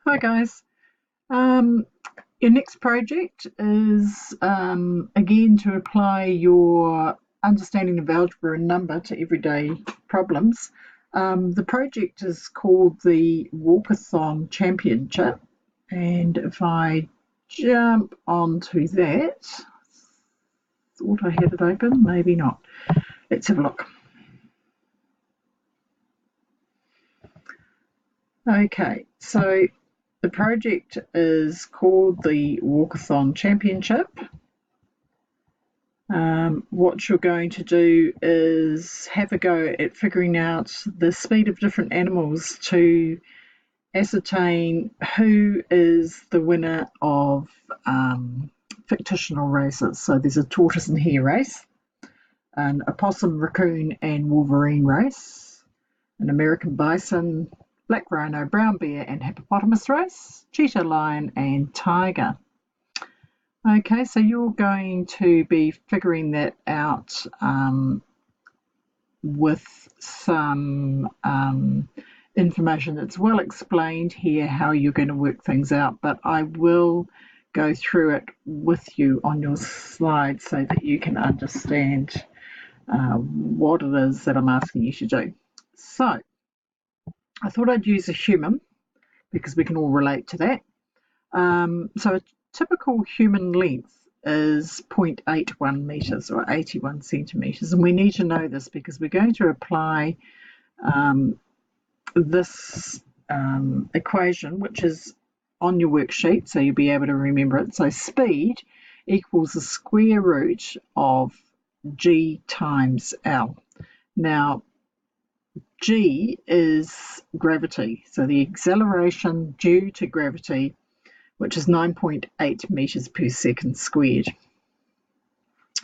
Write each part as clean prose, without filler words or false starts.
Hi guys. Um, your next project is again to apply your understanding of algebra and number to everyday problems. The project is called the Walkathon Championship, and if I jump onto that, thought I had it open, maybe not. Let's have a look. Okay, so the project is called the Walkathon Championship. What you're going to do is have a go at figuring out the speed of different animals to ascertain who is the winner of fictional races. So there's a tortoise and hare race, an opossum, raccoon, and wolverine race, an American bison, black rhino, brown bear, and hippopotamus race, cheetah, lion, and tiger. Okay, so you're going to be figuring that out with some information that's well explained here how you're going to work things out, but I will go through it with you on your slide so that you can understand what it is that I'm asking you to do. So I thought I'd use a human because we can all relate to that. So a typical human length is 0.81 metres or 81 centimetres, and we need to know this because we're going to apply this equation, which is on your worksheet, so you'll be able to remember it. So speed equals the square root of g times L. Now, g is gravity, so the acceleration due to gravity, which is 9.8 metres per second squared.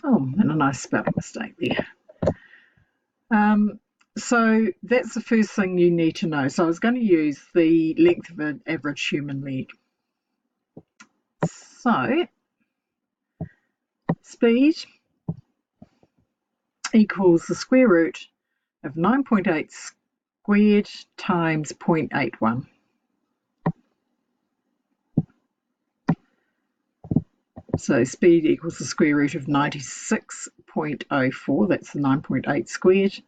Oh, and a nice spelling mistake there. So that's the first thing you need to know. So I was going to use the length of an average human leg. So speed equals the square root of 9.8 squared times 0.81. So speed equals the square root of 96.04, that's the 9.8 squared,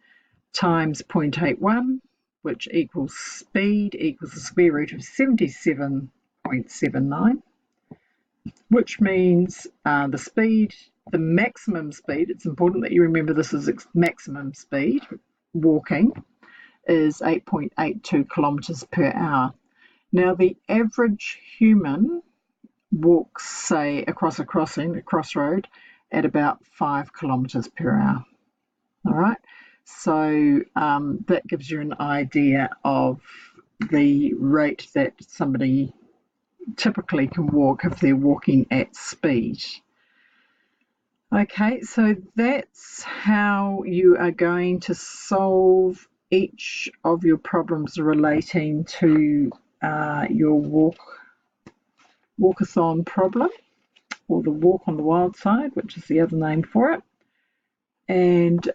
times 0.81, which equals speed equals the square root of 77.79, which means the maximum speed, it's important that you remember this is maximum speed, walking, is 8.82 kilometres per hour. Now the average human walks, say, across a crossroad, at about 5 kilometres per hour. All right, so that gives you an idea of the rate that somebody typically can walk if they're walking at speed. Okay, so that's how you are going to solve each of your problems relating to your walkathon problem, or the walk on the wild side, which is the other name for it. And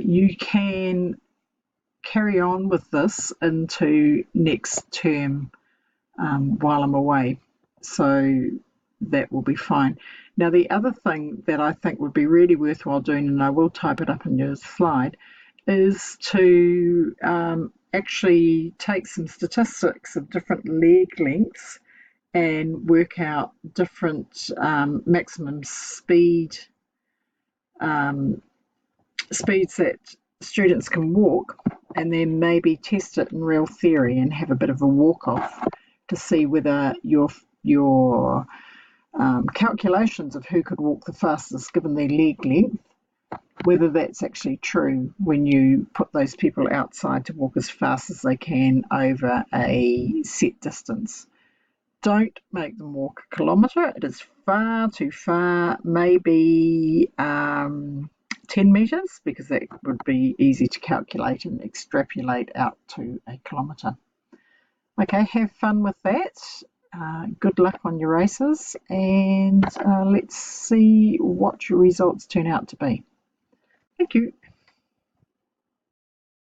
you can carry on with this into next term while I'm away, so that will be fine. Now the other thing that I think would be really worthwhile doing, and I will type it up in your slide, is to actually take some statistics of different leg lengths and work out different maximum speeds that students can walk, and then maybe test it in real theory and have a bit of a walk off to see whether your calculations of who could walk the fastest given their leg length, whether that's actually true when you put those people outside to walk as fast as they can over a set distance. Don't make them walk a kilometre, it is far too far, maybe 10 metres, because that would be easy to calculate and extrapolate out to a kilometre. Okay, have fun with that. Good luck on your races, and let's see what your results turn out to be. Thank you.